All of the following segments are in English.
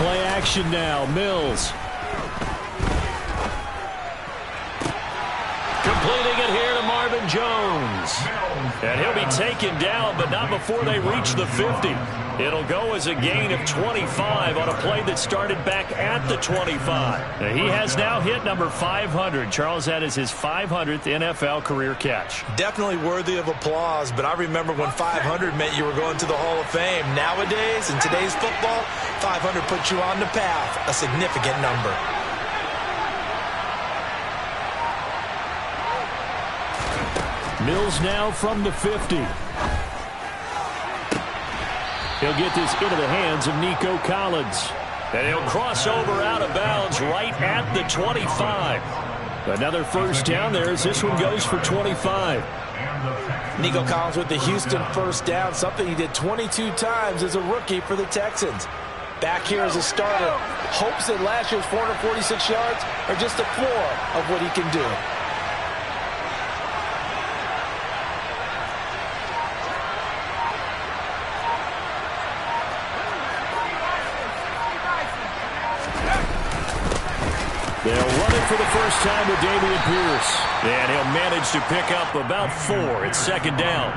Play action now. Mills. Completing it here to Marvin Jones. And he'll be taken down, but not before they reach the 50. It'll go as a gain of 25 on a play that started back at the 25. Now, he has now hit number 500. Charles, that is his 500th NFL career catch. Definitely worthy of applause, but I remember when 500 meant you were going to the Hall of Fame. Nowadays, in today's football, 500 puts you on the path, a significant number. Mills now from the 50. He'll get this into the hands of Nico Collins. And he'll cross over out of bounds right at the 25. Another first down there as this one goes for 25. Nico Collins with the Houston first down, something he did 22 times as a rookie for the Texans. Back here as a starter, hopes that last year's 446 yards are just a floor of what he can do. They'll run it for the first time with Dameon Pierce. And he'll manage to pick up about 4. It's second down.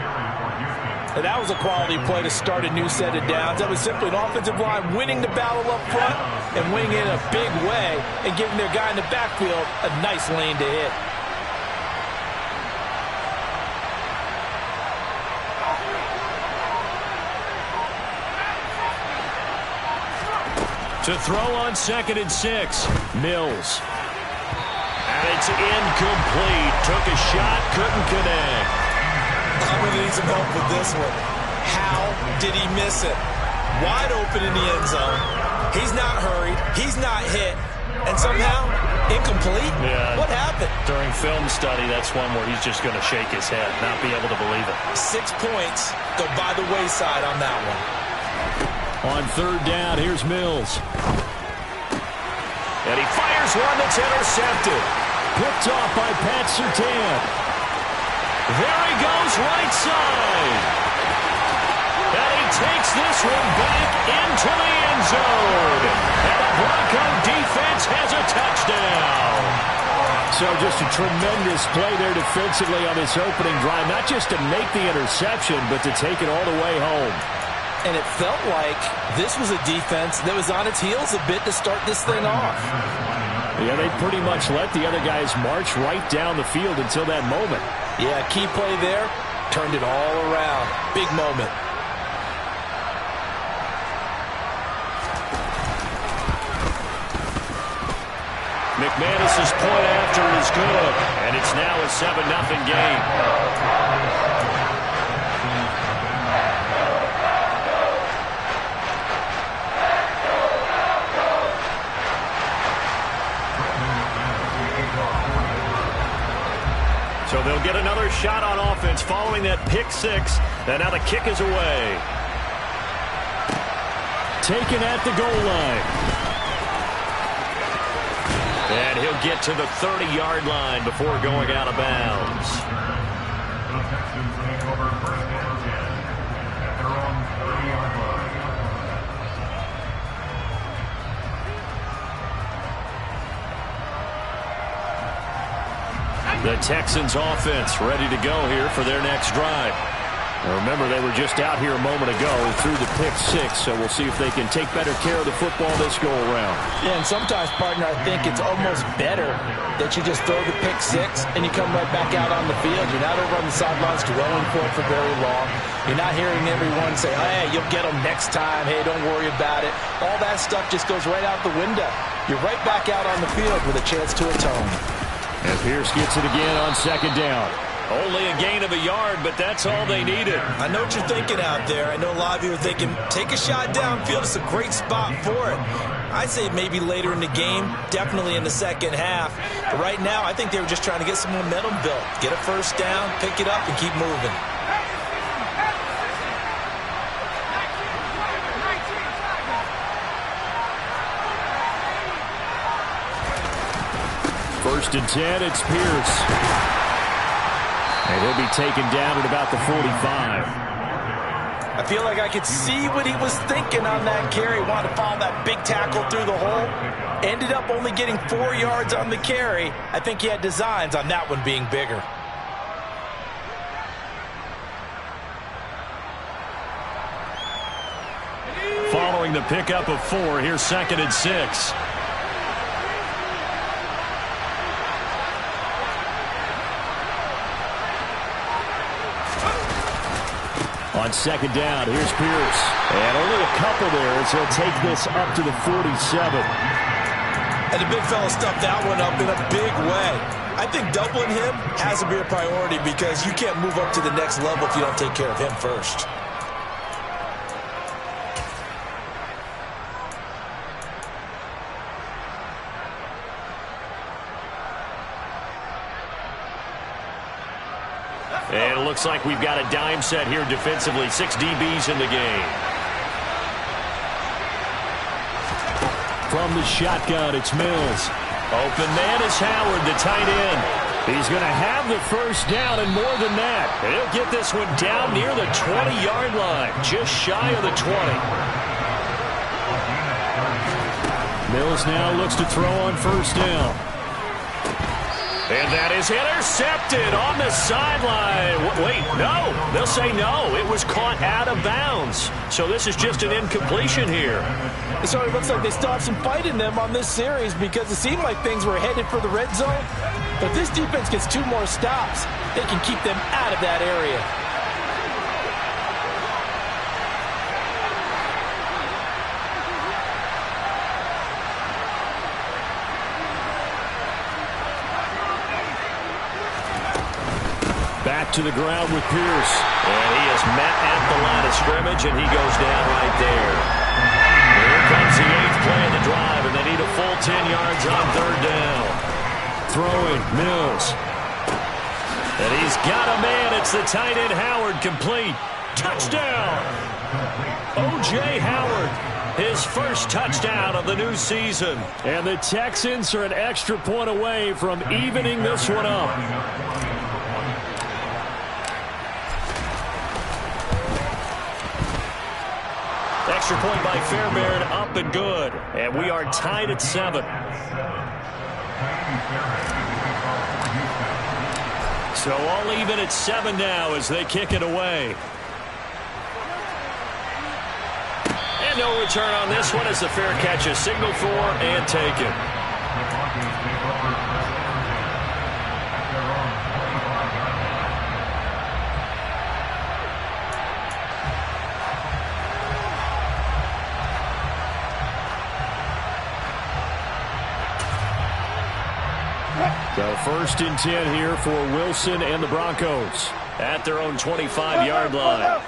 And that was a quality play to start a new set of downs. That was simply an offensive line winning the battle up front and winning it in a big way and giving their guy in the backfield a nice lane to hit. To throw on 2nd and 6. Mills. And it's incomplete. Took a shot, couldn't connect. I'm going to need some help with this one. How did he miss it? Wide open in the end zone. He's not hurried. He's not hit. And somehow, incomplete? Yeah. What happened? During film study, that's one where he's just going to shake his head, not be able to believe it. 6 points go by the wayside on that one. On 3rd down, here's Mills. And he fires one that's intercepted. Picked off by Pat Surtain. There he goes, right side. And he takes this one back into the end zone. And the Bronco defense has a touchdown. So just a tremendous play there defensively on this opening drive. Not just to make the interception, but to take it all the way home. And it felt like this was a defense that was on its heels a bit to start this thing off. Yeah, they pretty much let the other guys march right down the field until that moment. Yeah, key play there, turned it all around. Big moment. McManus's point after is good, and it's now a 7-0 game. So they'll get another shot on offense following that pick 6. And now the kick is away. Taken at the goal line. And he'll get to the 30-yard line before going out of bounds. The Texans offense ready to go here for their next drive. Now remember, they were just out here a moment ago through the pick 6, so we'll see if they can take better care of the football this go-around. Yeah, and sometimes, partner, I think it's almost better that you just throw the pick 6 and you come right back out on the field. You're not over on the sidelines dwelling for it for very long. You're not hearing everyone say, hey, you'll get them next time. Hey, don't worry about it. All that stuff just goes right out the window. You're right back out on the field with a chance to atone. And Pierce gets it again on 2nd down. Only a gain of a yard, but that's all they needed. I know what you're thinking out there. I know a lot of you are thinking, take a shot downfield. It's a great spot for it. I'd say maybe later in the game, definitely in the second half. But right now, I think they were just trying to get some momentum built. Get a first down, pick it up, and keep moving. First and 10, it's Pierce. And he'll be taken down at about the 45. I feel like I could see what he was thinking on that carry. Wanted to follow that big tackle through the hole. Ended up only getting 4 yards on the carry. I think he had designs on that one being bigger. Following the pickup of 4, here's 2nd and 6. On 2nd down, here's Pierce. And only a couple there as he'll take this up to the 47. And the big fella stuffed that one up in a big way. I think doubling him has to be a priority because you can't move up to the next level if you don't take care of him first. And it looks like we've got a dime set here defensively. 6 DBs in the game. From the shotgun, it's Mills. Open man is Howard, the tight end. He's going to have the first down and more than that. He'll get this one down near the 20-yard line, just shy of the 20. Mills now looks to throw on first down. And that is intercepted on the sideline. Wait, no. They'll say no. It was caught out of bounds. So this is just an incompletion here. So it looks like they still have some fight in them on this series because it seemed like things were headed for the red zone. But this defense gets 2 more stops. They can keep them out of that area. Back to the ground with Pierce. And he is met at the line of scrimmage, and he goes down right there. Here comes the 8th play of the drive, and they need a full 10 yards on 3rd down. Throwing, Mills. And he's got a man. It's the tight end, Howard, complete. Touchdown! O.J. Howard, his first touchdown of the new season. And the Texans are an extra point away from evening this one up. Extra point by Fairbairn, up and good. And we are tied at 7. So all even at 7 now as they kick it away. And no return on this one as the fair catch is signaled for and taken. So 1st and 10 here for Wilson and the Broncos at their own 25-yard line.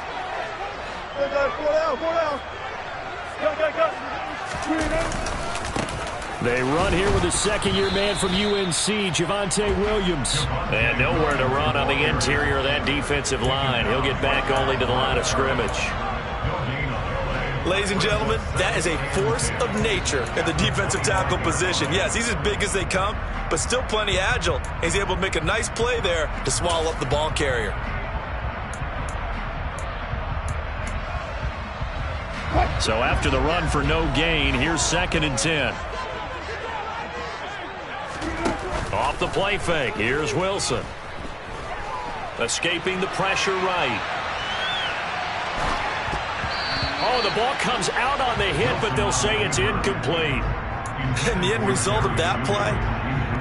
They run here with a 2nd-year man from UNC, Javonte Williams. And nowhere to run on the interior of that defensive line. He'll get back only to the line of scrimmage. Ladies and gentlemen, that is a force of nature at the defensive tackle position. Yes, he's as big as they come, but still plenty agile. He's able to make a nice play there to swallow up the ball carrier. So after the run for no gain, here's 2nd and 10. Off the play fake, here's Wilson. Escaping the pressure right. Oh, the ball comes out on the hit, but they'll say it's incomplete. And the end result of that play,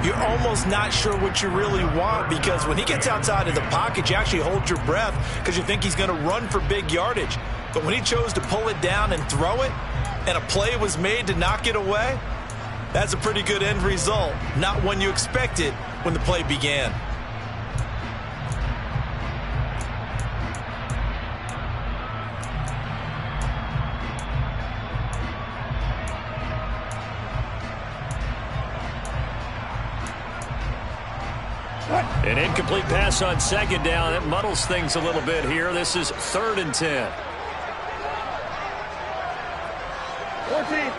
you're almost not sure what you really want because when he gets outside of the pocket, you actually hold your breath because you think he's going to run for big yardage. But when he chose to pull it down and throw it, and a play was made to knock it away, that's a pretty good end result. Not one you expected when the play began. An incomplete pass on 2nd down. It muddles things a little bit here. This is 3rd and 10. 14.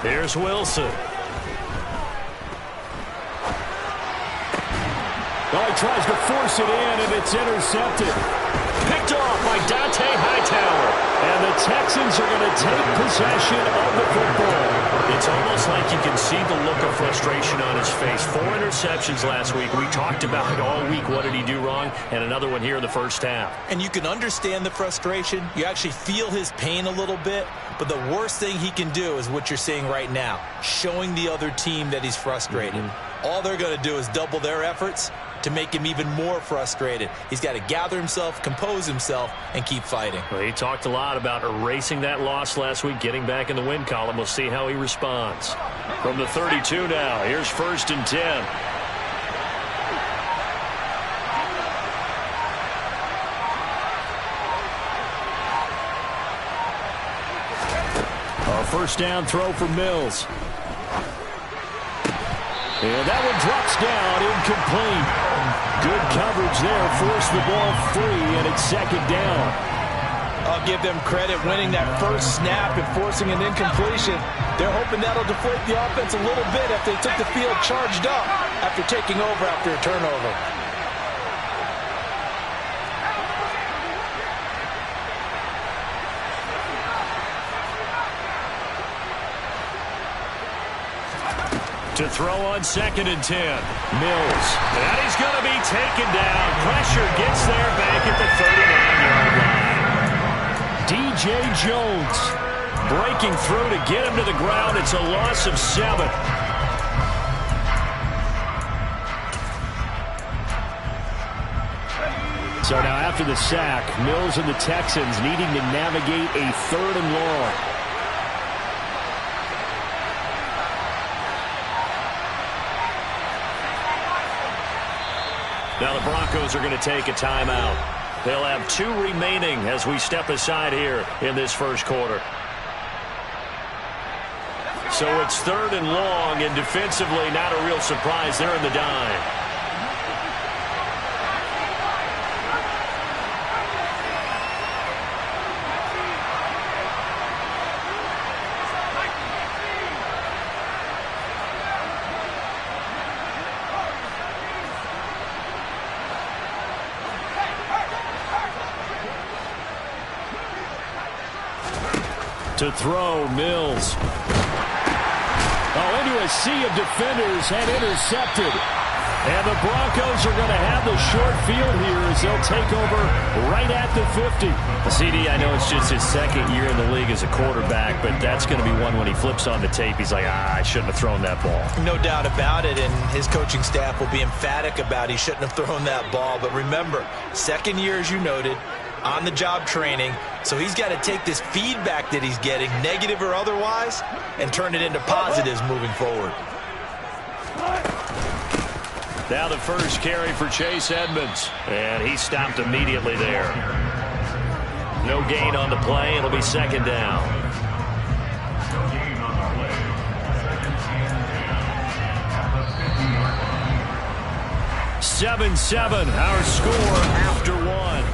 Here's Wilson. Oh, he tries to force it in, and it's intercepted. Picked off by Dante Hightower. And the Texans are going to take possession of the football. It's almost like you can see the look of frustration on his face. 4 interceptions last week. We talked about it all week. What did he do wrong? And another one here in the first half. And you can understand the frustration. You actually feel his pain a little bit. But the worst thing he can do is what you're seeing right now, showing the other team that he's frustrated. All they're going to do is double their efforts to make him even more frustrated. He's got to gather himself, compose himself, and keep fighting. Well, he talked a lot about erasing that loss last week, getting back in the win column. We'll see how he responds. From the 32 now, here's 1st and 10. A first down throw for Mills. And that one drops down, incomplete. Good coverage there, forced the ball free, and it's 2nd down. I'll give them credit winning that first snap and forcing an incompletion. They're hoping that'll deflate the offense a little bit after they took the field charged up after taking over after a turnover. To throw on 2nd and 10. Mills. And he's going to be taken down. Pressure gets there back at the 39-yard line. DJ Jones breaking through to get him to the ground. It's a loss of 7. So now after the sack, Mills and the Texans needing to navigate a 3rd and long. Now the Broncos are going to take a timeout. They'll have 2 remaining as we step aside here in this first quarter. So it's 3rd and long, and defensively not a real surprise. They're in the dime. To throw, Mills. Oh, into a sea of defenders and intercepted. And the Broncos are going to have the short field here as they'll take over right at the 50. CD, I know it's just his 2nd year in the league as a quarterback, but that's going to be one when he flips on the tape. He's like, I shouldn't have thrown that ball. No doubt about it, and his coaching staff will be emphatic about he shouldn't have thrown that ball. But remember, 2nd year, as you noted, on-the-job training, so he's got to take this feedback that he's getting, negative or otherwise, and turn it into positives moving forward. Now the first carry for Chase Edmonds, and he stopped immediately there. No gain on the play. It'll be 2nd down. (7-7) our score after 1.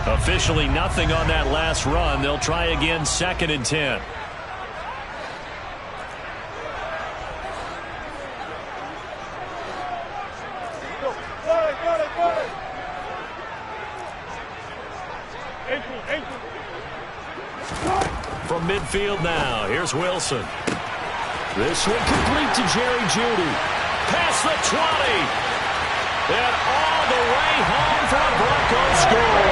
Officially nothing on that last run. They'll try again, 2nd and 10. From midfield now, here's Wilson. This one complete to Jerry Jeudy. Past the 20. And all the way home for a Broncos score.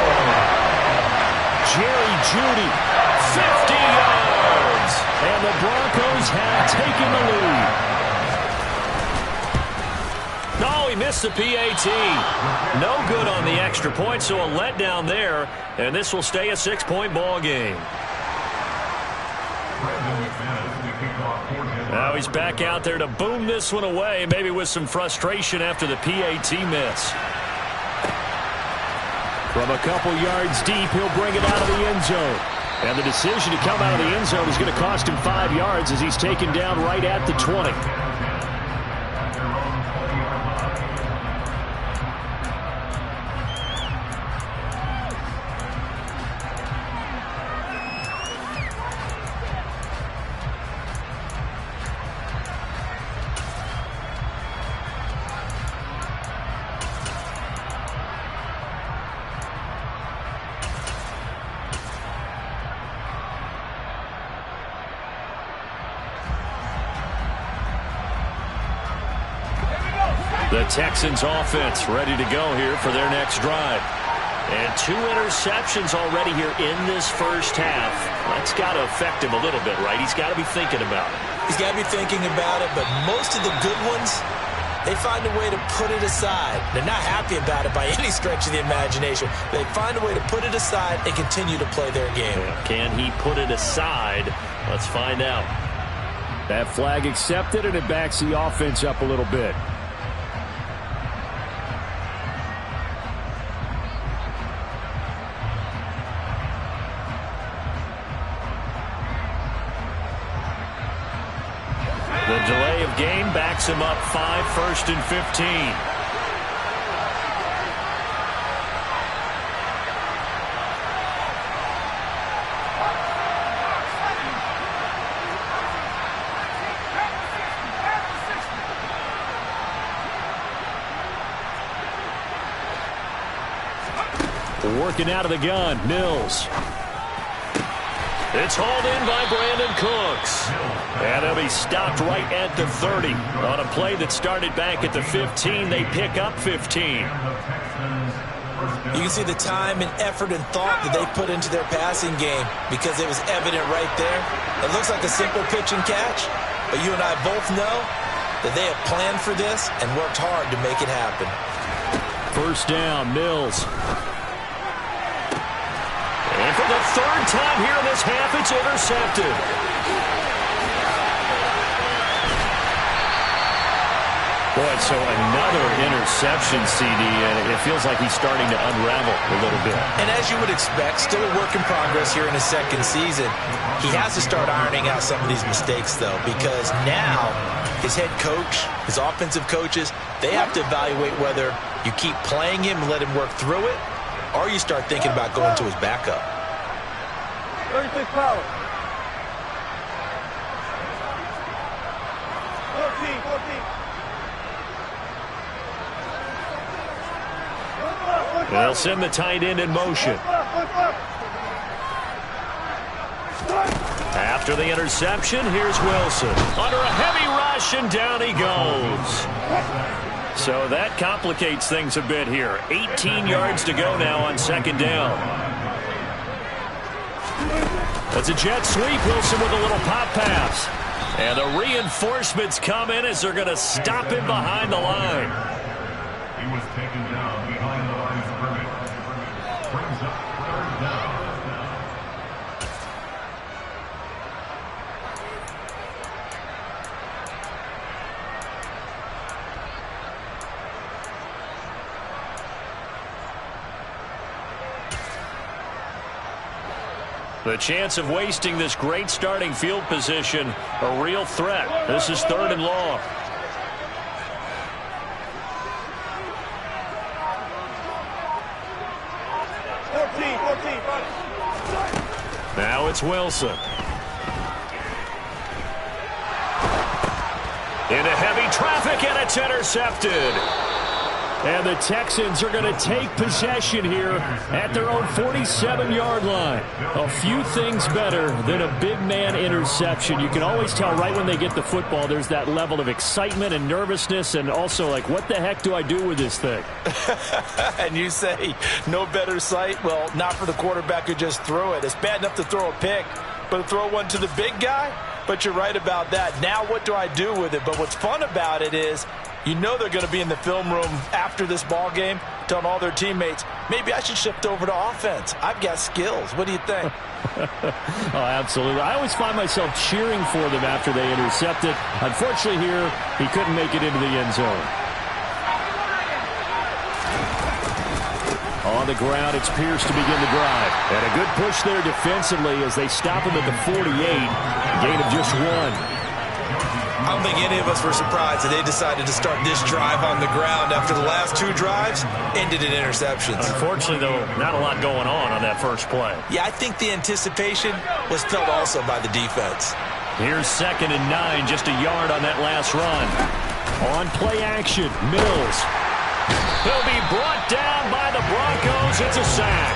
Jerry Jeudy, 50 yards. and the Broncos have taken the lead. No, he missed the PAT. No good on the extra point, so a letdown there, and this will stay a 6-point ball game. Now he's back out there to boom this one away, maybe with some frustration after the PAT miss. From a couple yards deep, he'll bring it out of the end zone. And the decision to come out of the end zone is going to cost him 5 yards as he's taken down right at the 20. The Texans offense ready to go here for their next drive. And 2 interceptions already here in this first half. That's got to affect him a little bit, right? He's got to be thinking about it. He's got to be thinking about it, but most of the good ones, they find a way to put it aside. They're not happy about it by any stretch of the imagination. They find a way to put it aside and continue to play their game. Can he put it aside? Let's find out. That flag accepted, and it backs the offense up a little bit. The delay of game backs him up 5, 1st and 15. Working out of the gun, Mills. It's hauled in by Brandon Cooks. And he'll be stopped right at the 30. On a play that started back at the 15, they pick up 15. You can see the time and effort and thought that they put into their passing game because it was evident right there. It looks like a simple pitch and catch, but you and I both know that they have planned for this and worked hard to make it happen. First down, Mills. And for the 3rd time here in this half, it's intercepted. Boy, so another interception, CD, and it feels like he's starting to unravel a little bit. And as you would expect, still a work in progress here in his 2nd season. He has to start ironing out some of these mistakes, though, because now his head coach, his offensive coaches, they have to evaluate whether you keep playing him and let him work through it, or you start thinking about going to his backup. 36 power. 14. They'll send the tight end in motion. After the interception, here's Wilson. Under a heavy rush, and down he goes. So that complicates things a bit here. 18 yards to go now on 2nd down. That's a jet sweep. Wilson with a little pop pass. And the reinforcements come in as they're going to stop him behind the line. He was taken down behind the line of scrimmage. Brings up 3rd down. The chance of wasting this great starting field position, a real threat. This is 3rd and long. Now it's Wilson. Into heavy traffic, and it's intercepted. And the Texans are going to take possession here at their own 47-yard line. A few things better than a big man interception. You can always tell right when they get the football, there's that level of excitement and nervousness, and also like, what the heck do I do with this thing? And you say, no better sight? Well, not for the quarterback who just threw it. It's bad enough to throw a pick, but to throw one to the big guy? But you're right about that. Now what do I do with it? But what's fun about it is, you know they're going to be in the film room after this ball game telling all their teammates, maybe I should shift over to offense. I've got skills. What do you think? Oh, absolutely. I always find myself cheering for them after they intercept it. Unfortunately here, he couldn't make it into the end zone. On the ground, it's Pierce to begin the drive. And a good push there defensively as they stop him at the 48. Gain of just 1. I don't think any of us were surprised that they decided to start this drive on the ground after the last 2 drives ended in interceptions. Unfortunately, though, not a lot going on that first play. Yeah, I think the anticipation was felt also by the defense. Here's 2nd and 9, just a yard on that last run. On play action, Mills. He'll be brought down by the Broncos. It's a sack.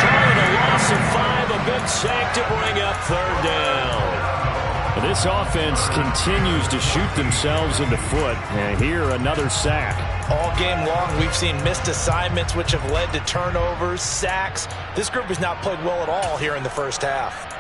Calling a loss of 5, a big sack to bring up 3rd down. This offense continues to shoot themselves in the foot. And here, another sack. All game long, we've seen missed assignments, which have led to turnovers, sacks. This group has not played well at all here in the first half.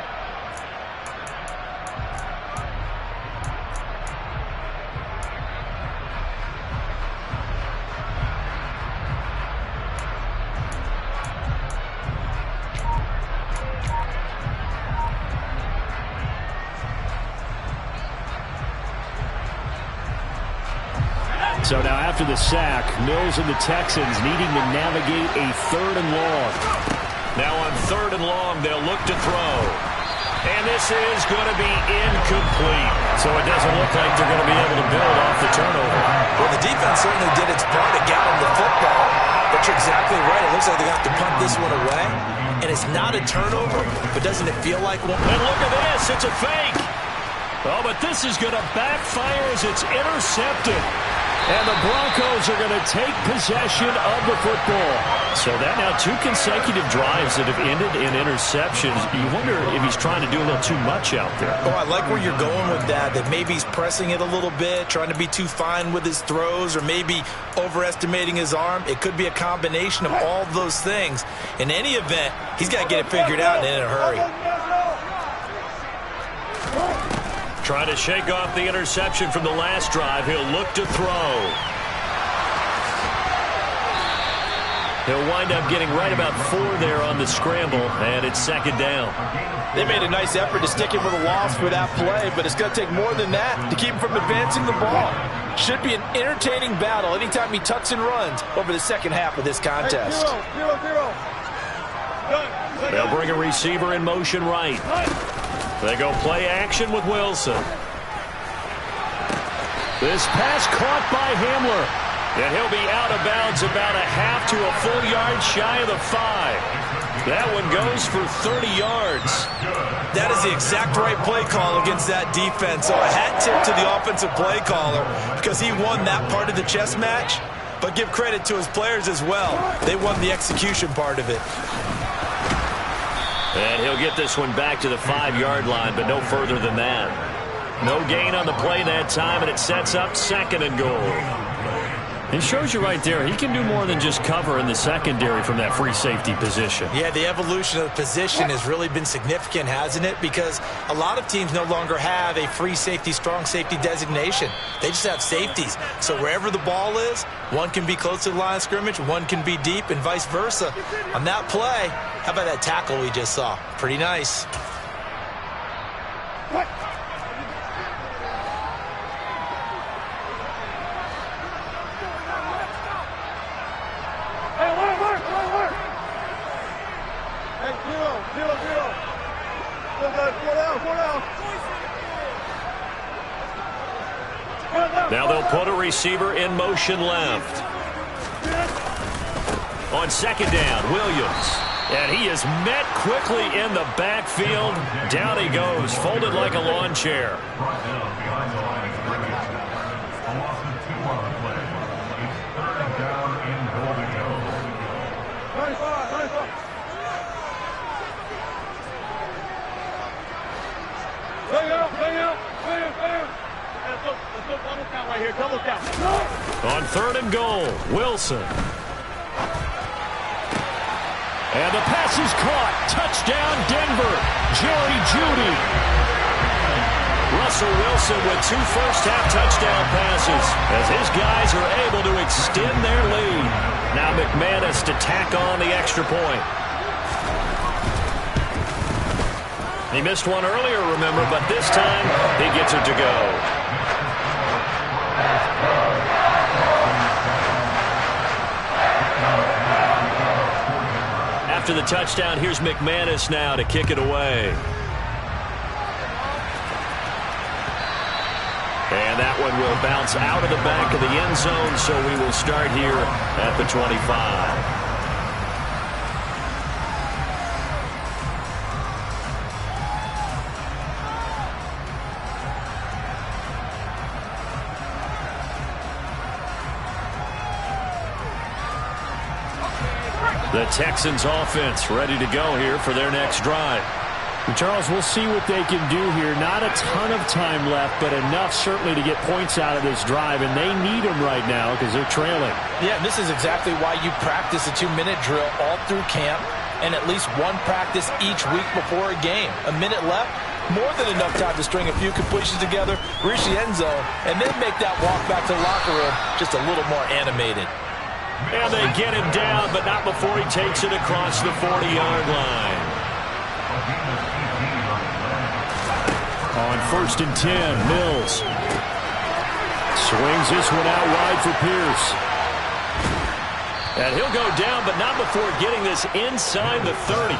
So now after the sack, Mills and the Texans needing to navigate a 3rd and long. Now on 3rd and long, they'll look to throw. And this is going to be incomplete. So it doesn't look like they're going to be able to build off the turnover. Well, the defense certainly did its part to get them the football. But you're exactly right. It looks like they're going to have to punt this one away. And it's not a turnover, but doesn't it feel like one? And look at this. It's a fake. Oh, but this is going to backfire as it's intercepted. And the Broncos are going to take possession of the football. So that now 2 consecutive drives that have ended in interceptions. You wonder if he's trying to do a little too much out there. Oh, I like where you're going with that maybe he's pressing it a little bit, trying to be too fine with his throws, or maybe overestimating his arm. It could be a combination of all those things. In any event, he's got to get it figured out and in a hurry. Trying to shake off the interception from the last drive. He'll look to throw. He'll wind up getting right about 4 there on the scramble, and it's 2nd down. They made a nice effort to stick him with a loss for that play, but it's going to take more than that to keep him from advancing the ball. Should be an entertaining battle anytime he tucks and runs over the second half of this contest. They'll bring a receiver in motion right. They go play action with Wilson. This pass caught by Hamler. And he'll be out of bounds about a half to a full yard shy of the 5. That one goes for 30 yards. That is the exact right play call against that defense. So a hat tip to the offensive play caller because he won that part of the chess match. But give credit to his players as well. They won the execution part of it. And he'll get this one back to the 5-yard line, but no further than that. No gain on the play that time, and it sets up 2nd and goal. It shows you right there, he can do more than just cover in the secondary from that free safety position. Yeah, the evolution of the position has really been significant, hasn't it? Because a lot of teams no longer have a free safety, strong safety designation. They just have safeties. So wherever the ball is, one can be close to the line of scrimmage, one can be deep, and vice versa. On that play, how about that tackle we just saw? Pretty nice. Now they'll put a receiver in motion left. On 2nd down, Williams. And he is met quickly in the backfield. Down he goes, folded like a lawn chair. Right here, double count. On 3rd and goal, Wilson. And the pass is caught. Touchdown, Denver. Jerry Jeudy. Russell Wilson with 2 first-half touchdown passes as his guys are able to extend their lead. Now McManus to tack on the extra point. He missed one earlier, remember, but this time he gets it to go. After the touchdown, here's McManus now to kick it away. And that one will bounce out of the back of the end zone, so we will start here at the 25. The Texans offense ready to go here for their next drive. Charles, we'll see what they can do here. Not a ton of time left, but enough certainly to get points out of this drive, and they need them right now because they're trailing. Yeah, this is exactly why you practice a 2-minute drill all through camp and at least one practice each week before a game. A minute left, more than enough time to string a few completions together, reach the end zone, and then make that walk back to the locker room just a little more animated. And they get him down, but not before he takes it across the 40-yard line. On 1st and 10, Mills swings this one out wide for Pierce. And he'll go down, but not before getting this inside the 30.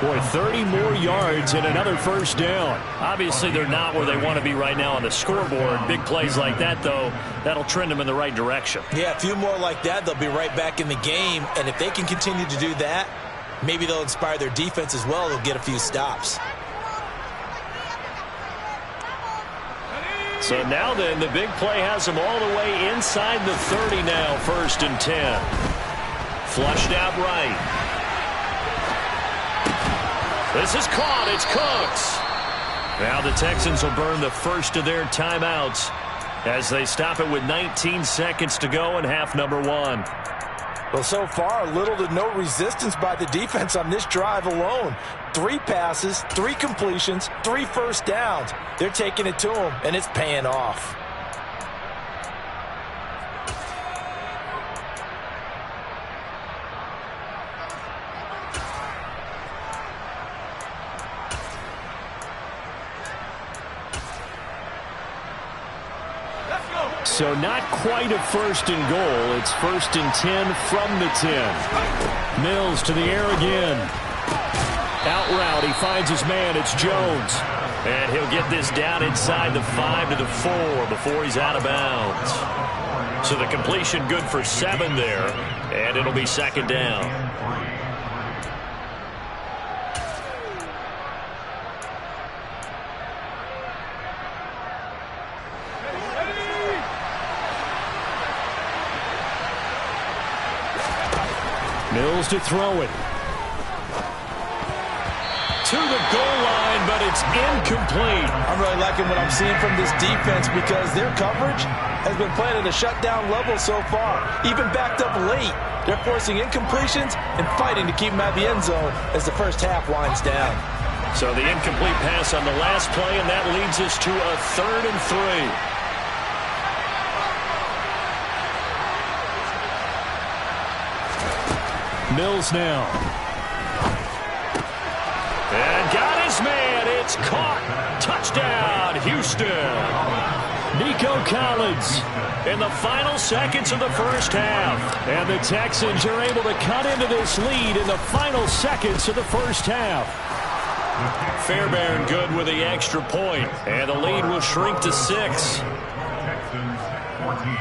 Boy, 30 more yards and another first down. Obviously, they're not where they want to be right now on the scoreboard. Big plays like that, though, that'll trend them in the right direction. Yeah, a few more like that, they'll be right back in the game. And if they can continue to do that, maybe they'll inspire their defense as well. They'll get a few stops. So now then, the big play has them all the way inside the 30 now, 1st and 10. Flushed out right. This is caught. It's Cooks. Now the Texans will burn the first of their timeouts as they stop it with 19 seconds to go in half number 1. Well, so far, little to no resistance by the defense on this drive alone. 3 passes, 3 completions, 3 first downs. They're taking it to them, and it's paying off. So not quite a 1st and goal. It's 1st and 10 from the 10. Mills to the air again. Out route. He finds his man. It's Jones. And he'll get this down inside the 5 to the 4 before he's out of bounds. So the completion good for 7 there. And it'll be 2nd down. Mills to throw it. To the goal line, but it's incomplete. I'm really liking what I'm seeing from this defense because their coverage has been playing at a shutdown level so far. Even backed up late, they're forcing incompletions and fighting to keep them out of the end zone as the first half winds down. So the incomplete pass on the last play, and that leads us to a 3rd and 3. Mills now. And got his man. It's caught. Touchdown, Houston. Nico Collins. In the final seconds of the first half. And the Texans are able to cut into this lead in the final seconds of the first half. Fairbairn good with the extra point. And the lead will shrink to 6. Texans 14.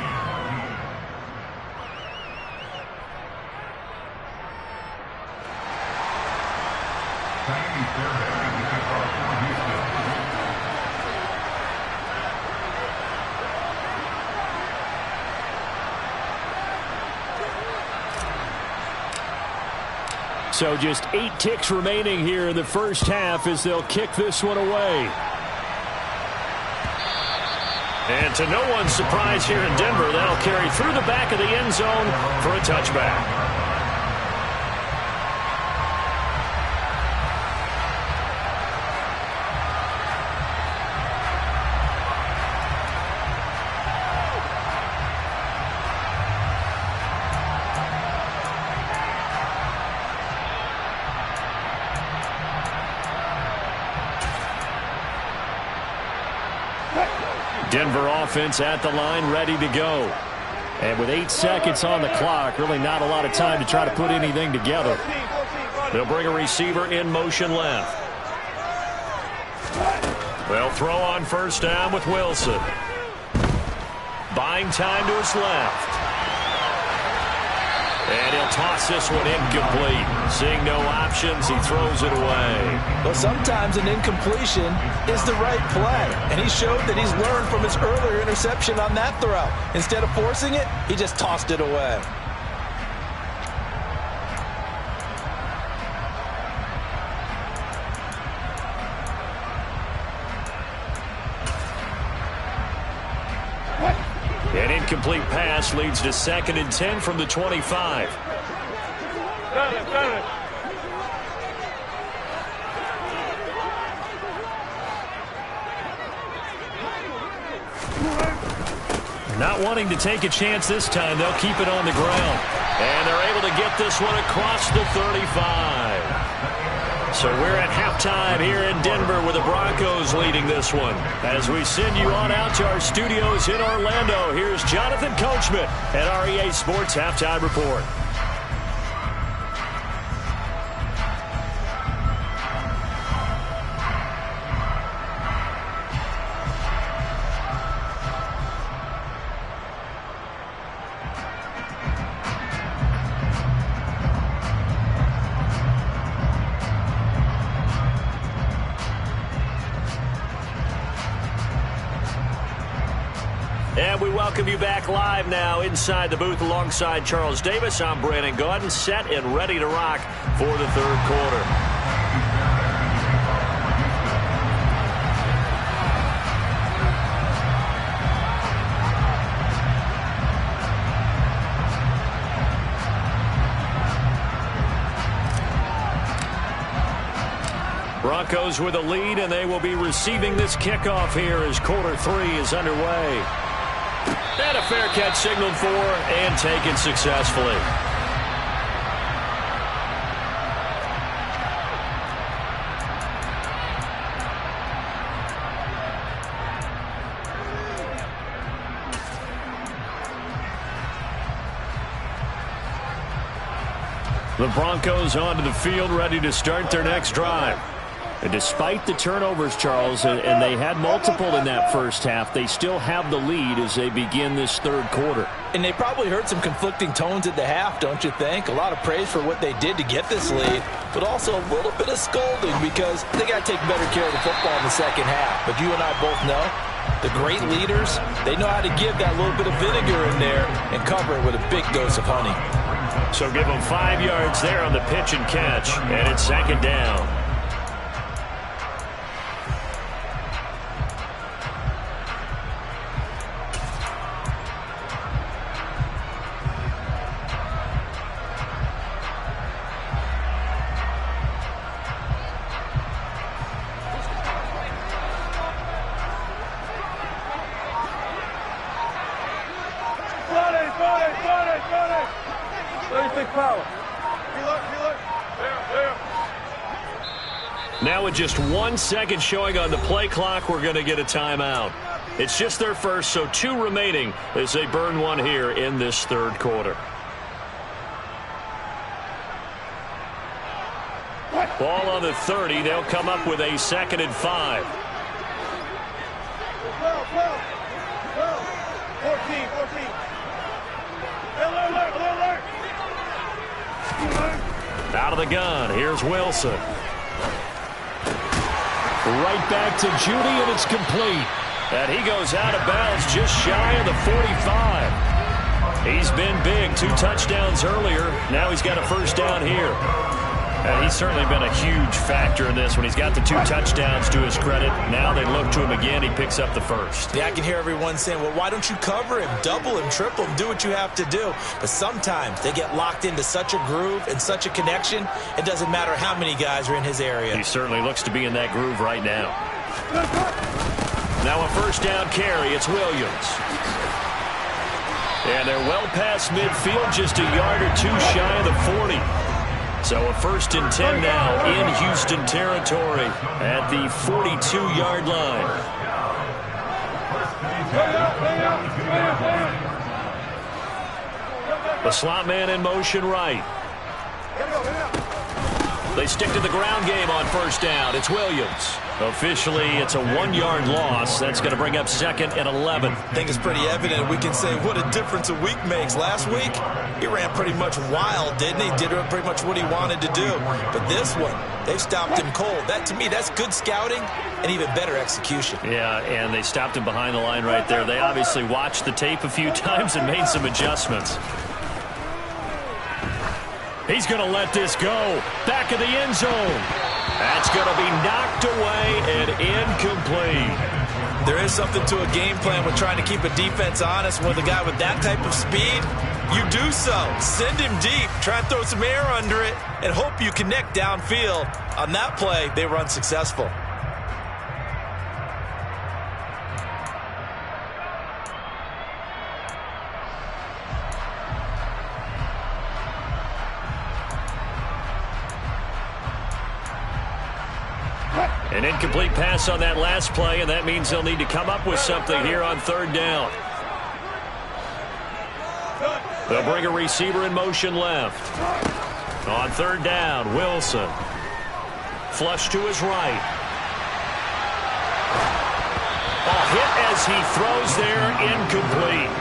So just 8 ticks remaining here in the first half as they'll kick this one away. And to no one's surprise here in Denver, that'll carry through the back of the end zone for a touchback. Denver offense at the line, ready to go. And with 8 seconds on the clock, really not a lot of time to try to put anything together. They'll bring a receiver in motion left. They'll throw on first down with Wilson. Buying time to his left. And he'll toss this one incomplete. Seeing no options, he throws it away. Well, sometimes an incompletion is the right play. And he showed that he's learned from his earlier interception on that throw. Instead of forcing it, he just tossed it away. incomplete pass leads to 2nd and 10 from the 25. Got it. Not wanting to take a chance this time, they'll keep it on the ground. And they're able to get this one across the 35. So we're at halftime here in Denver with the Broncos leading this one. As we send you on out to our studios in Orlando, here's Jonathan Coachman at REA Sports Halftime Report. And we welcome you back live now inside the booth alongside Charles Davis. I'm Brandon Gaudin, set and ready to rock for the third quarter. Broncos with a lead, and they will be receiving this kickoff here as quarter 3 is underway. And a fair catch signaled for and taken successfully. The Broncos onto the field, ready to start their next drive. And despite the turnovers, Charles, and they had multiple in that first half, they still have the lead as they begin this third quarter. And they probably heard some conflicting tones at the half, don't you think? A lot of praise for what they did to get this lead, but also a little bit of scolding because they got to take better care of the football in the second half. But you and I both know the great leaders, they know how to give that little bit of vinegar in there and cover it with a big dose of honey. So give them 5 yards there on the pitch and catch, and it's 2nd down. Now with just 1 second showing on the play clock, we're going to get a timeout. It's just their first, so 2 remaining as they burn one here in this third quarter. Ball on the 30. They'll come up with a 2nd and 5. 14. Out of the gun, here's Wilson. Right back to Judy, and it's complete. And he goes out of bounds just shy of the 45. He's been big, 2 touchdowns earlier. Now he's got a first down here. And he's certainly been a huge factor in this when he's got the 2 touchdowns to his credit. Now they look to him again. He picks up the first. Yeah, I can hear everyone saying, well, why don't you cover him, double him, triple him, do what you have to do. But sometimes they get locked into such a groove and such a connection, it doesn't matter how many guys are in his area. He certainly looks to be in that groove right now. Now a first down carry. It's Williams. And they're well past midfield, just a yard or 2 shy of the 40. So a 1st and 10 now in Houston territory at the 42-yard line. The slot man in motion right. They stick to the ground game on first down. It's Williams. Officially, it's a 1-yard loss. That's going to bring up 2nd and 11. I think it's pretty evident. We can say what a difference a week makes. Last week, he ran pretty much wild, didn't he? Did pretty much what he wanted to do. But this one, they've stopped him cold. That, to me, that's good scouting and even better execution. Yeah, and they stopped him behind the line right there. They obviously watched the tape a few times and made some adjustments. He's going to let this go. Back of the end zone. That's going to be knocked away and incomplete. There is something to a game plan with trying to keep a defense honest. With a guy with that type of speed, you do so. Send him deep, try and throw some air under it, and hope you connect downfield. On that play, they were unsuccessful. An incomplete pass on that last play, and that means they'll need to come up with something here on third down. They'll bring a receiver in motion left. On third down, Wilson. Flush to his right. A hit as he throws there, incomplete.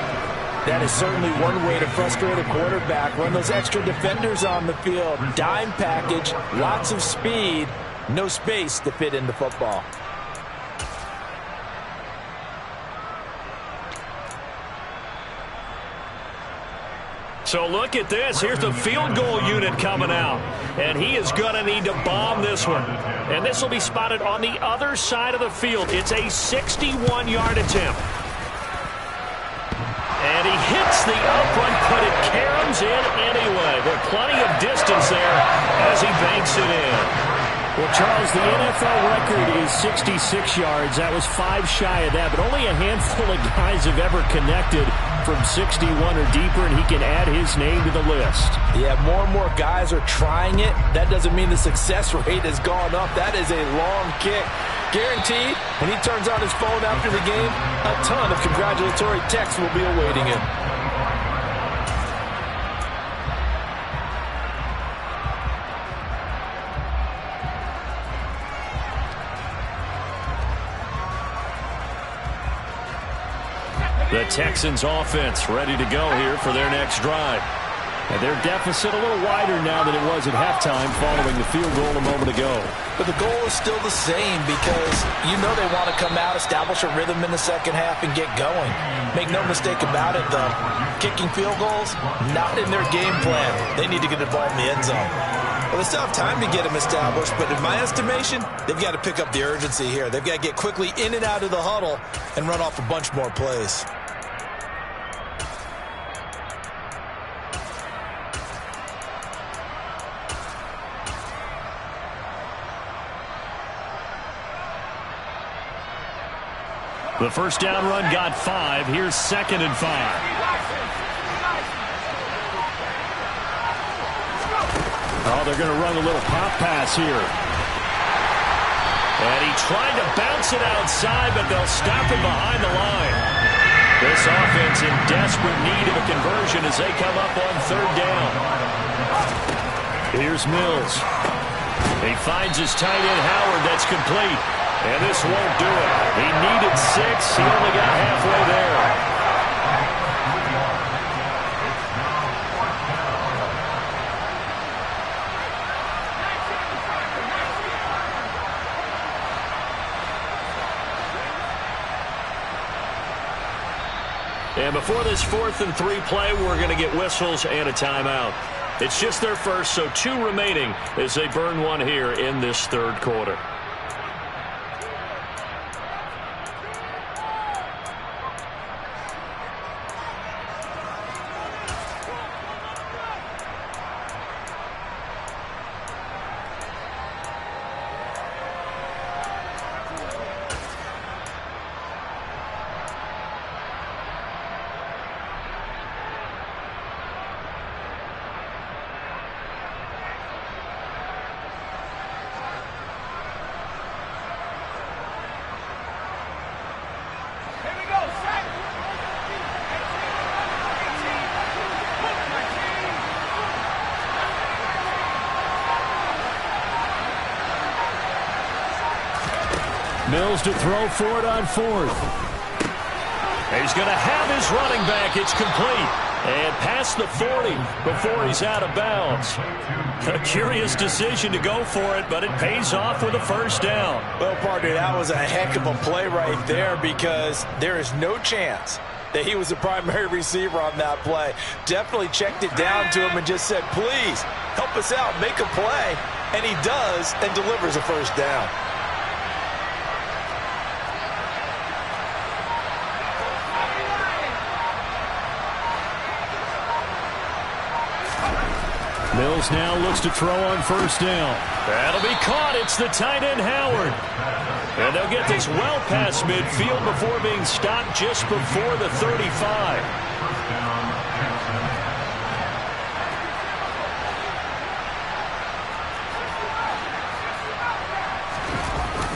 That is certainly one way to frustrate a quarterback. Run those extra defenders on the field. Dime package, lots of speed. No space to fit in the football. So look at this. Here's the field goal unit coming out. And he is going to need to bomb this one. And this will be spotted on the other side of the field. It's a 61-yard attempt. And he hits the upright, but it caroms in anyway. But plenty of distance there as he banks it in. Well, Charles, the NFL record is 66 yards. That was 5 shy of that, but only a handful of guys have ever connected from 61 or deeper, and he can add his name to the list. Yeah, more and more guys are trying it. That doesn't mean the success rate has gone up. That is a long kick. Guaranteed, when he turns on his phone after the game, a ton of congratulatory texts will be awaiting him. The Texans offense ready to go here for their next drive. And their deficit a little wider now than it was at halftime following the field goal a moment ago. But the goal is still the same because you know they want to come out, establish a rhythm in the second half, and get going. Make no mistake about it, though. Kicking field goals, not in their game plan. They need to get the ball in the end zone. Well, they still have time to get them established, but in my estimation, they've got to pick up the urgency here. They've got to get quickly in and out of the huddle and run off a bunch more plays. The first down run got 5. Here's 2nd and 5. Oh, they're going to run a little pop pass here. And he tried to bounce it outside, but they'll stop him behind the line. This offense in desperate need of a conversion as they come up on third down. Here's Mills. He finds his tight end Howard. That's complete. And this won't do it. He needed 6. He only got halfway there. And before this 4th and 3 play, we're going to get whistles and a timeout. It's just their first, so 2 remaining as they burn one here in this third quarter. Mills to throw for it on 4th. He's going to have his running back. It's complete. And past the 40 before he's out of bounds. A curious decision to go for it, but it pays off with a first down. Well, partner, that was a heck of a play right there because there is no chance that he was the primary receiver on that play. Definitely checked it down to him and just said, please, help us out, make a play. and he does and delivers a first down. Mills now looks to throw on first down. That'll be caught. It's the tight end, Howard. And they'll get this well past midfield before being stopped just before the 35.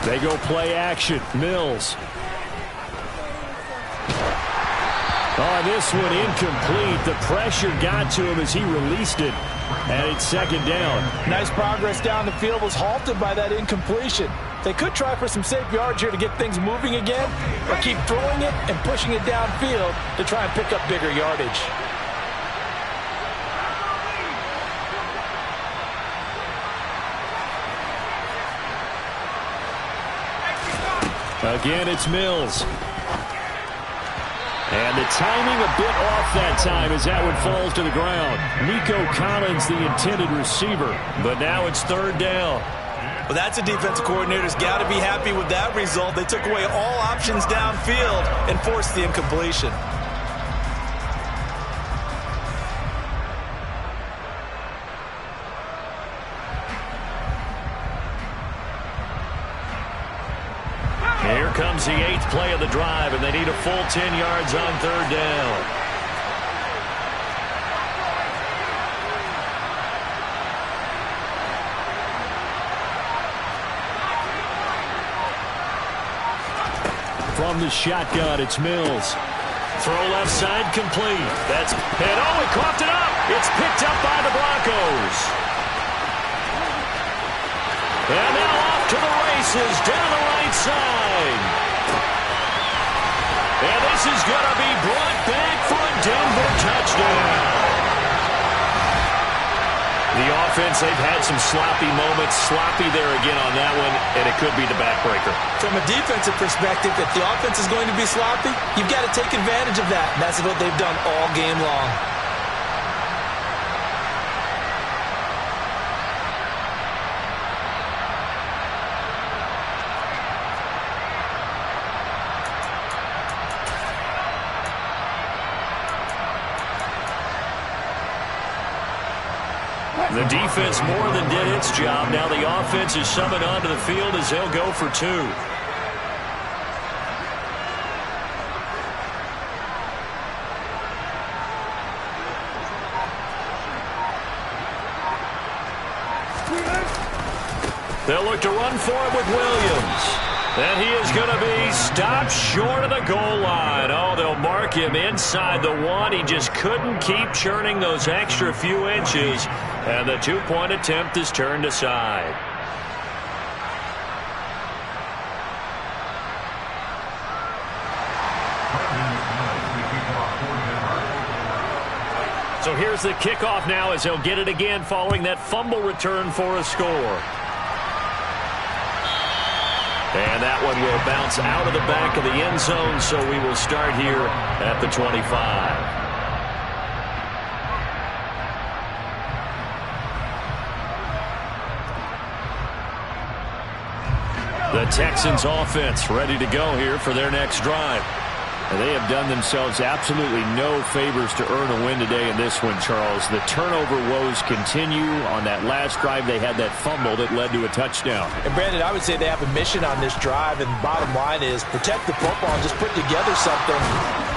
They go play action. Mills. Oh, this one incomplete. The pressure got to him as he released it. And it's second down. Nice progress down the field was halted by that incompletion. They could try for some safe yards here to get things moving again, or keep throwing it and pushing it downfield to try and pick up bigger yardage. Again, it's Mills. And the timing a bit off that time as that one falls to the ground. Nico Collins, the intended receiver. But now it's third down. Well, that's a defensive coordinator's got to be happy with that result. They took away all options downfield and forced the incompletion. Here comes the 8th play of the drive, and they need a full 10 yards on third down. From the shotgun, it's Mills. Throw left side complete. That's and oh, he coughed it up. It's picked up by the Broncos. And now off to the races down the right side. And this is going to be brought back for a Denver touchdown. The offense, they've had some sloppy moments. Sloppy there again on that one, and it could be the backbreaker. From a defensive perspective, if the offense is going to be sloppy, you've got to take advantage of that. And that's what they've done all game long. The defense more than did its job. Now the offense is summoned onto the field as they'll go for two. They'll look to run for it with Williams. And he is going to be stopped short of the goal line. Oh, they'll mark him inside the one. He just couldn't keep churning those extra few inches. And the two-point attempt is turned aside. So here's the kickoff now as they'll get it again following that fumble return for a score. And that one will bounce out of the back of the end zone, so we will start here at the 25. The Texans offense ready to go here for their next drive. And they have done themselves absolutely no favors to earn a win today in this one, Charles. The turnover woes continue. On that last drive, they had that fumble that led to a touchdown. And, Brandon, I would say they have a mission on this drive, and bottom line is protect the football and just put together something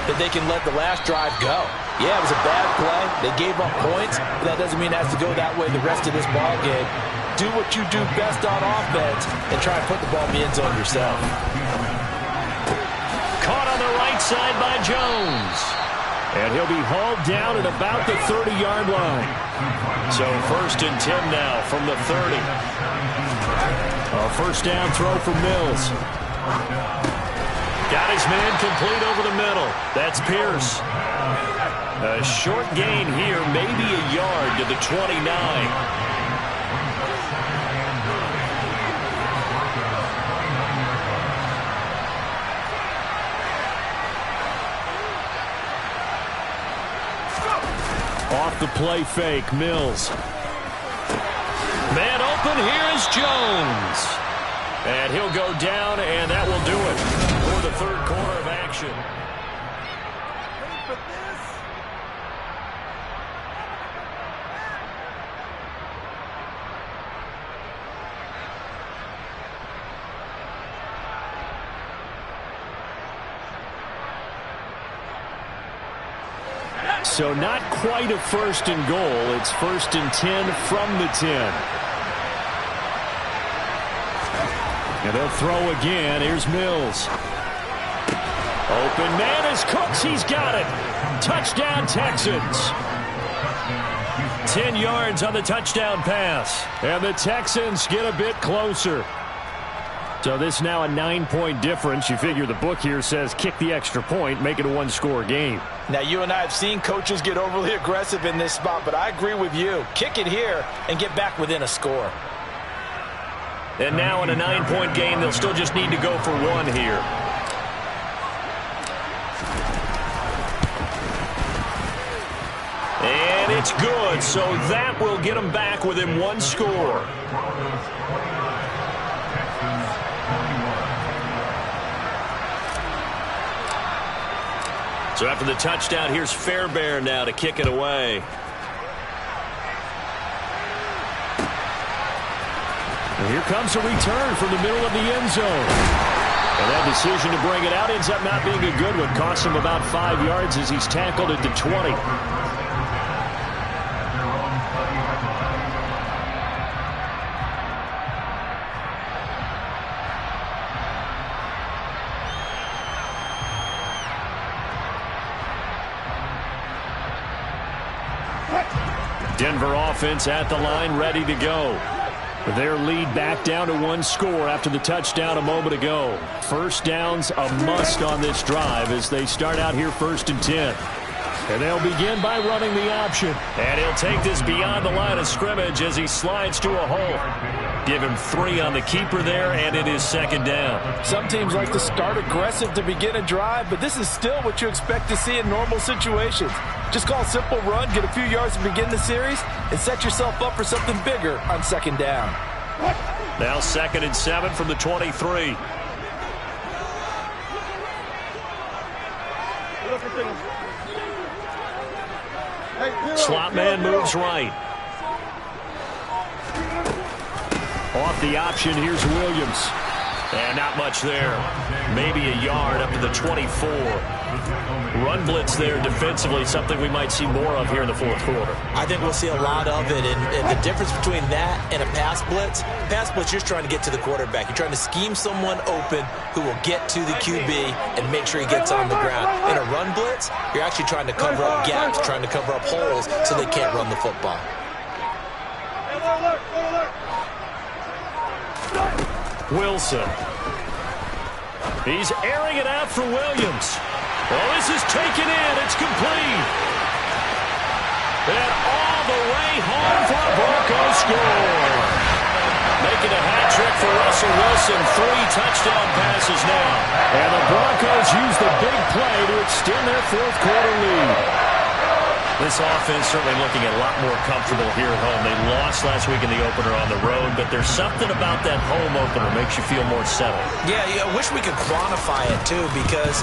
that they can let the last drive go. Yeah, it was a bad play. They gave up points, but that doesn't mean it has to go that way the rest of this ball game. Do what you do best on offense and try and put the ball in the end zone yourself. Caught on the right side by Jones. And he'll be hauled down at about the 30-yard line. So 1st and 10 now from the 30. A first down throw for Mills. Got his man complete over the middle. That's Pierce. A short gain here, maybe a yard to the 29. Off the play fake, Mills. Man open. open. Here's Jones. And he'll go down, and that will do it for the third quarter of action. So not quite a first and goal. It's 1st and 10 from the 10. And they'll throw again. Here's Mills. Open man is Cooks. He's got it. Touchdown, Texans. 10 yards on the touchdown pass. And the Texans get a bit closer. So this now a 9-point difference. You figure the book here says kick the extra point, make it a one-score game. Now, you and I have seen coaches get overly aggressive in this spot, but I agree with you. Kick it here and get back within a score. And now in a 9-point game, they'll still just need to go for one here. And it's good, so that will get them back within one score. So after the touchdown, here's Fairbairn now to kick it away. And here comes a return from the middle of the end zone. And that decision to bring it out ends up not being a good one. Costs him about 5 yards as he's tackled at the 20. Denver offense at the line, ready to go. Their lead back down to one score after the touchdown a moment ago. First down's a must on this drive as they start out here 1st and 10. And they'll begin by running the option. And he'll take this beyond the line of scrimmage as he slides to a hole. Give him 3 on the keeper there, and it is 2nd down. Some teams like to start aggressive to begin a drive, but this is still what you expect to see in normal situations. Just call a simple run, get a few yards to begin the series, and set yourself up for something bigger on 2nd down. Now 2nd and 7 from the 23. Slot man moves right. Off the option, here's Williams. And not much there. Maybe a yard up to the 24. Run blitz there defensively, something we might see more of here in the 4th quarter. I think we'll see a lot of it, and the difference between that and a pass blitz, you're just trying to get to the quarterback. You're trying to scheme someone open who will get to the QB and make sure he gets on the ground. In a run blitz, you're actually trying to cover up gaps, trying to cover up holes so they can't run the football. Wilson. He's airing it out for Williams. Well, this is taken in. It's complete. And all the way home for a Broncos score. Making a hat trick for Russell Wilson. 3 touchdown passes now. And the Broncos use the big play to extend their 4th quarter lead. This offense certainly looking a lot more comfortable here at home. They lost last week in the opener on the road, but there's something about that home opener that makes you feel more settled. Yeah, I wish we could quantify it, too, because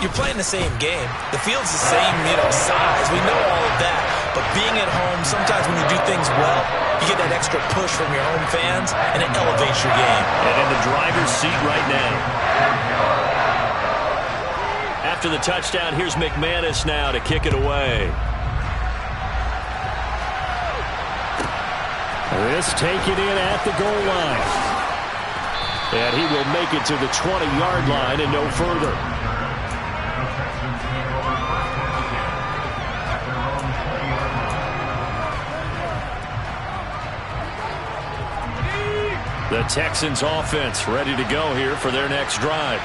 you're playing the same game. The field's the same, size. We know all of that. But being at home, sometimes when you do things well, you get that extra push from your home fans, and it elevates your game. And in the driver's seat right now. After the touchdown, here's McManus now to kick it away. This taken in at the goal line. And he will make it to the 20-yard line and no further. The Texans offense ready to go here for their next drive.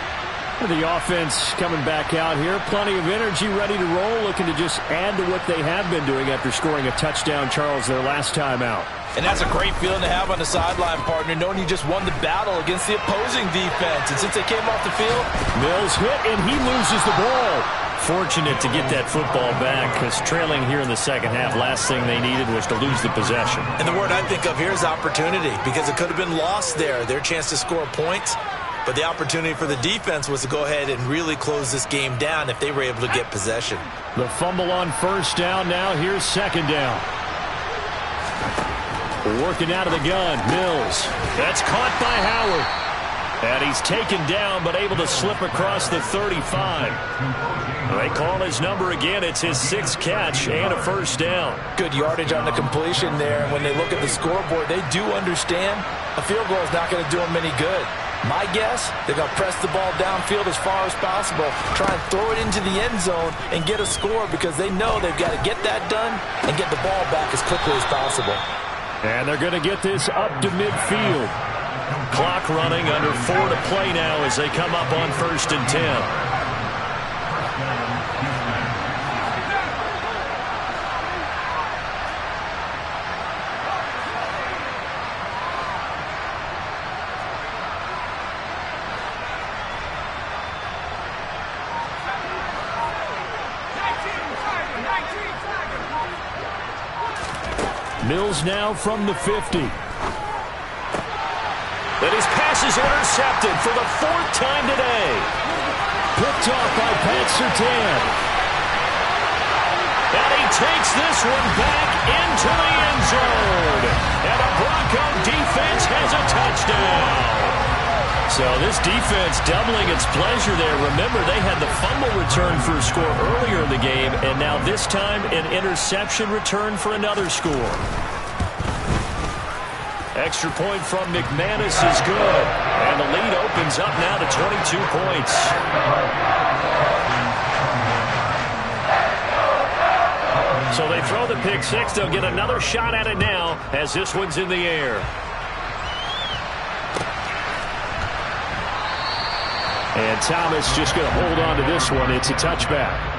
The offense coming back out here. Plenty of energy, ready to roll, looking to just add to what they have been doing after scoring a touchdown, Charles, their last time out. And that's a great feeling to have on the sideline, partner, knowing you just won the battle against the opposing defense. And since they came off the field, Mills hit, and he loses the ball. Fortunate to get that football back, because trailing here in the second half, last thing they needed was to lose the possession. And the word I think of here is opportunity, because it could have been lost there, their chance to score points. But the opportunity for the defense was to go ahead and really close this game down if they were able to get possession. The fumble on first down. Now here's second down. Working out of the gun, Mills. That's caught by Howard. And he's taken down, but able to slip across the 35. They call his number again. It's his 6th catch and a first down. Good yardage on the completion there. And when they look at the scoreboard, they do understand a field goal is not going to do them any good. My guess, they're going to press the ball downfield as far as possible, try and throw it into the end zone and get a score, because they know they've got to get that done and get the ball back as quickly as possible. And they're going to get this up to midfield. Clock running, under 4 to play now as they come up on 1st and 10. Mills now from the 50. That his pass is intercepted for the 4th time today. Picked off by Pat Surtain. And he takes this one back into the end zone. And the Bronco defense has a touchdown. So this defense doubling its pleasure there. Remember, they had the fumble return for a score earlier in the game, and now this time an interception return for another score. Extra point from McManus is good. And the lead opens up now to 22 points. So they throw the pick six. They'll get another shot at it now as this one's in the air. And Thomas just going to hold on to this one. It's a touchback.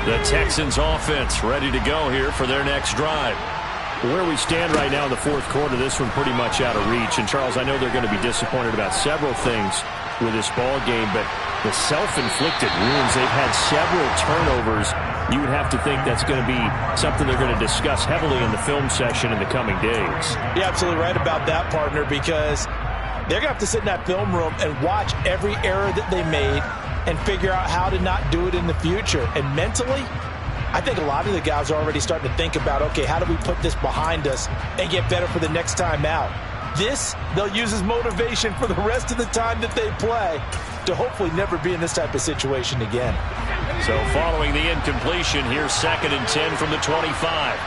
The Texans offense ready to go here for their next drive. Where we stand right now in the 4th quarter, this one pretty much out of reach. And, Charles, I know they're going to be disappointed about several things with this ball game, but the self-inflicted wounds, they've had several turnovers. You would have to think that's going to be something they're going to discuss heavily in the film session in the coming days. You're absolutely right about that, partner, because they're going to have to sit in that film room and watch every error that they made and figure out how to not do it in the future. And mentally, I think a lot of the guys are already starting to think about, okay, how do we put this behind us and get better for the next time out? This, they'll use as motivation for the rest of the time that they play to hopefully never be in this type of situation again. So following the incompletion, here's 2nd and 10 from the 25.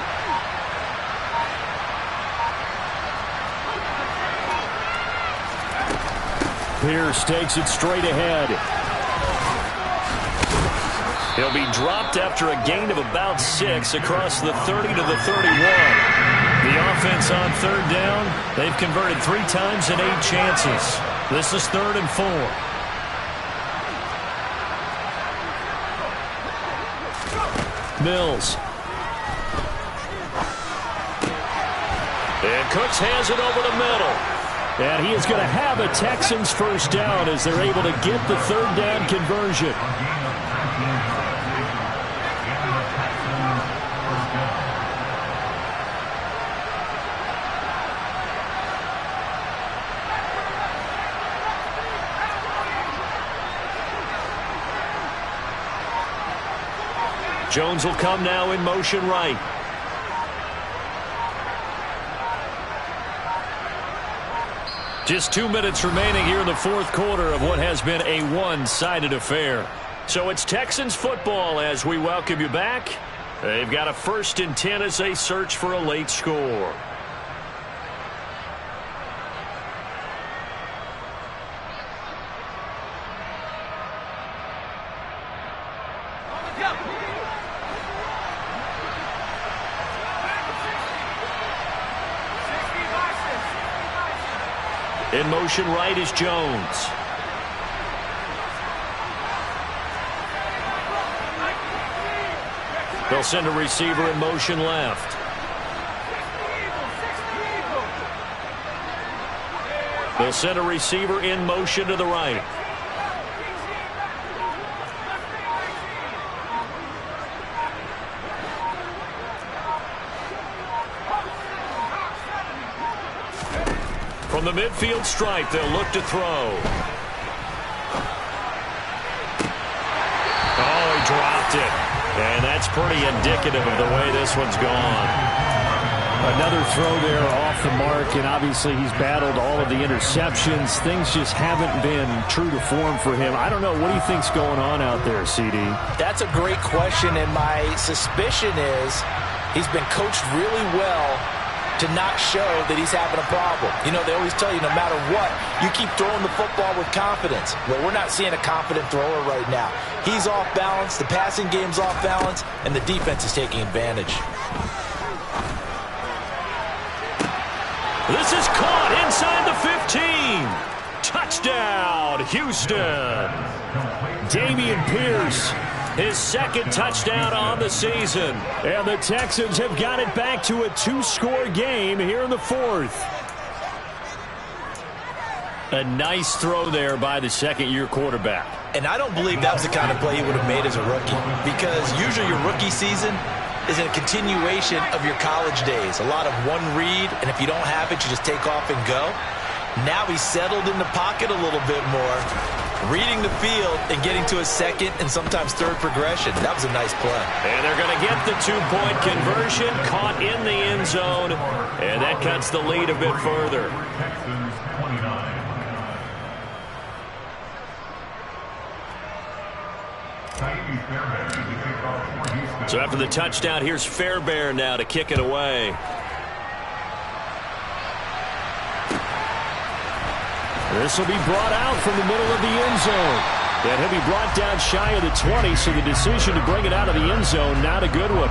Pierce takes it straight ahead. He'll be dropped after a gain of about 6 across the 30 to the 31. The offense on 3rd down, they've converted 3 times in 8 chances. This is 3rd and 4. Mills. And Cooks has it over the middle. And he is going to have a Texans first down as they're able to get the 3rd down conversion. Jones will come now in motion right. Just 2 minutes remaining here in the 4th quarter of what has been a one-sided affair. So it's Texans football as we welcome you back. They've got a 1st and 10 as they search for a late score. In motion right is Jones. They'll send a receiver in motion left. They'll send a receiver in motion to the right. From the midfield stripe, they'll look to throw. Oh, he dropped it. And that's pretty indicative of the way this one's gone. Another throw there off the mark, and obviously he's battled all of the interceptions. Things just haven't been true to form for him. I don't know. What do you think's going on out there, CD? That's a great question, and my suspicion is he's been coached really well to not show that he's having a problem. You know, they always tell you no matter what, you keep throwing the football with confidence. Well, we're not seeing a confident thrower right now. He's off balance, the passing game's off balance, and the defense is taking advantage. This is caught inside the 15. Touchdown, Houston. Dameon Pierce, his second touchdown on the season. And the Texans have got it back to a 2-score game here in the fourth. A nice throw there by the second-year quarterback. And I don't believe that was the kind of play he would have made as a rookie, because usually your rookie season is a continuation of your college days. A lot of one read, and if you don't have it, you just take off and go. Now he's settled in the pocket a little bit more, reading the field and getting to a second and sometimes third progression. That was a nice play. And they're going to get the two-point conversion, caught in the end zone, and that cuts the lead a bit further. Texans 29. So after the touchdown, here's Fairbairn now to kick it away. This will be brought out from the middle of the end zone. And he'll be brought down shy of the 20, so the decision to bring it out of the end zone, not a good one.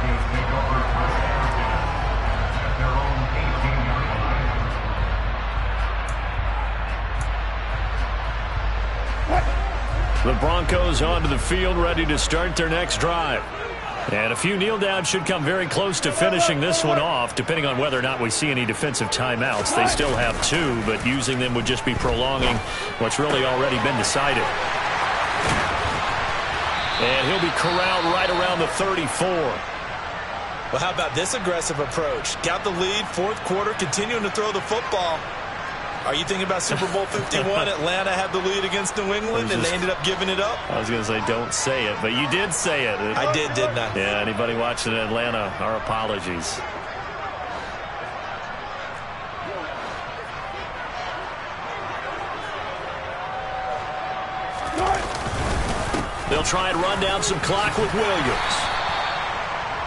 The Broncos onto the field, ready to start their next drive. And a few kneel downs should come very close to finishing this one off, depending on whether or not we see any defensive timeouts. They still have 2, but using them would just be prolonging what's really already been decided. And he'll be corralled right around the 34. Well, how about this aggressive approach? Got the lead, fourth quarter, continuing to throw the football. Are you thinking about Super Bowl 51? Atlanta had the lead against New England, and they ended up giving it up? I was going to say, don't say it, but you did say it. I did, didn't I? Yeah, anybody watching in Atlanta, our apologies. They'll try and run down some clock with Williams.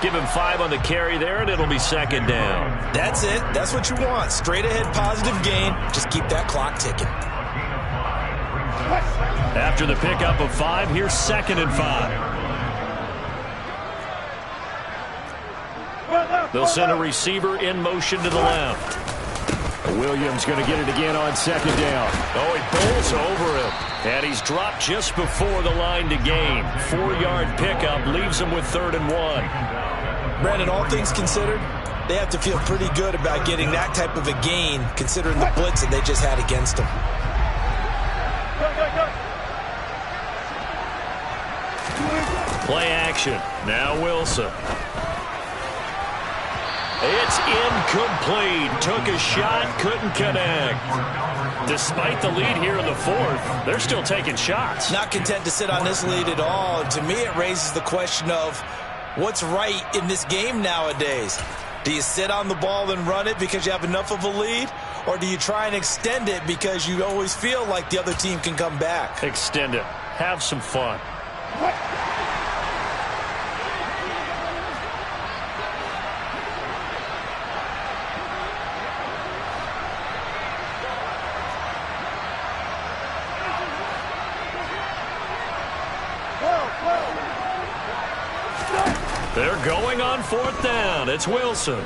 Give him 5 on the carry there, and it'll be second down. That's it. That's what you want. Straight ahead, positive gain. Just keep that clock ticking. After the pickup of 5, here's second and 5. They'll send a receiver in motion to the left. Williams going to get it again on second down. Oh, he bowls over him. And he's dropped just before the line to gain. 4-yard pickup leaves him with 3rd and 1. Brandon, all things considered, they have to feel pretty good about getting that type of a gain, considering the blitz that they just had against them. Play action. Now Wilson. It's incomplete. Took a shot, couldn't connect. Despite the lead here in the fourth, they're still taking shots. Not content to sit on this lead at all. And to me, it raises the question of what's right in this game nowadays. Do you sit on the ball and run it because you have enough of a lead? Or do you try and extend it because you always feel like the other team can come back? Extend it. Have some fun. They're going on 4th down. It's Wilson.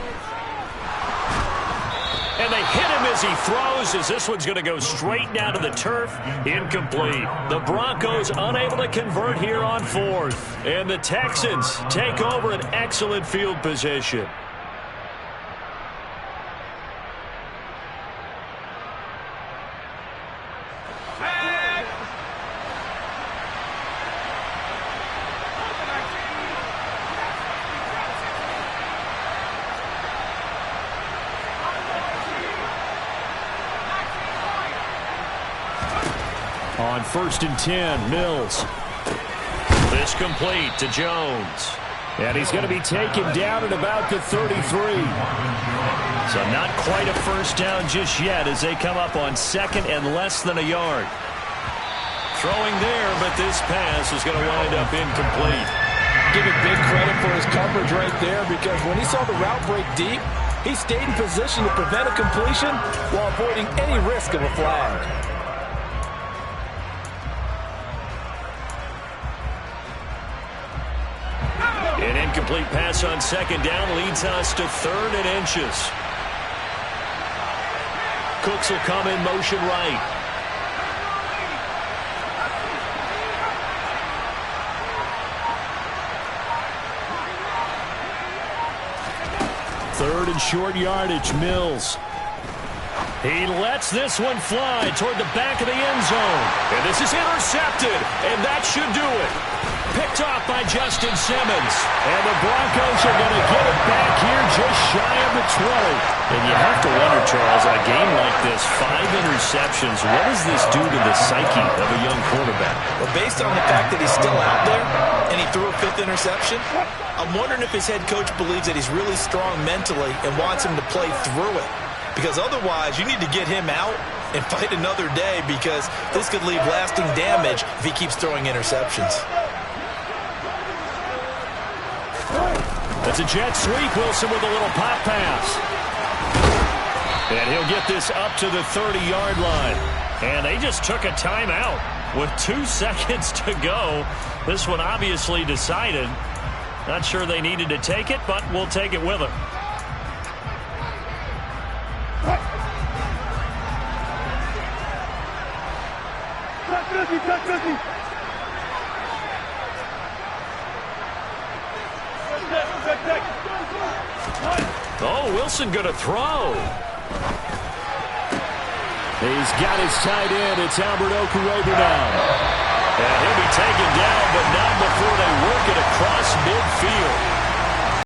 And they hit him as he throws, as this one's going to go straight down to the turf. Incomplete. The Broncos unable to convert here on fourth. And the Texans take over an excellent field position. On 1st and 10, Mills. This complete to Jones. And he's going to be taken down at about the 33. So not quite a first down just yet as they come up on 2nd and less than a yard. Throwing there, but this pass is going to wind up incomplete. Give it big credit for his coverage right there, because when he saw the route break deep, he stayed in position to prevent a completion while avoiding any risk of a flag. An incomplete pass on 2nd down leads us to 3rd and inches. Cooks will come in motion right. Third and short yardage, Mills. He lets this one fly toward the back of the end zone. And this is intercepted, and that should do it. Picked off by Justin Simmons. And the Broncos are going to get it back here just shy of the 20. And you have to wonder, Charles, in a game like this, 5 interceptions, what does this do to the psyche of a young quarterback? Well, based on the fact that he's still out there and he threw a 5th interception, I'm wondering if his head coach believes that he's really strong mentally and wants him to play through it. Because otherwise, you need to get him out and fight another day, because this could leave lasting damage if he keeps throwing interceptions. That's a jet sweep. Wilson with a little pop pass. And he'll get this up to the 30-yard line. And they just took a timeout with 2 seconds to go. This one obviously decided. Not sure they needed to take it, but we'll take it with them. Oh, Wilson going to throw. He's got his tight end. It's Albert Okuebu now. And he'll be taken down, but not before they work it across midfield.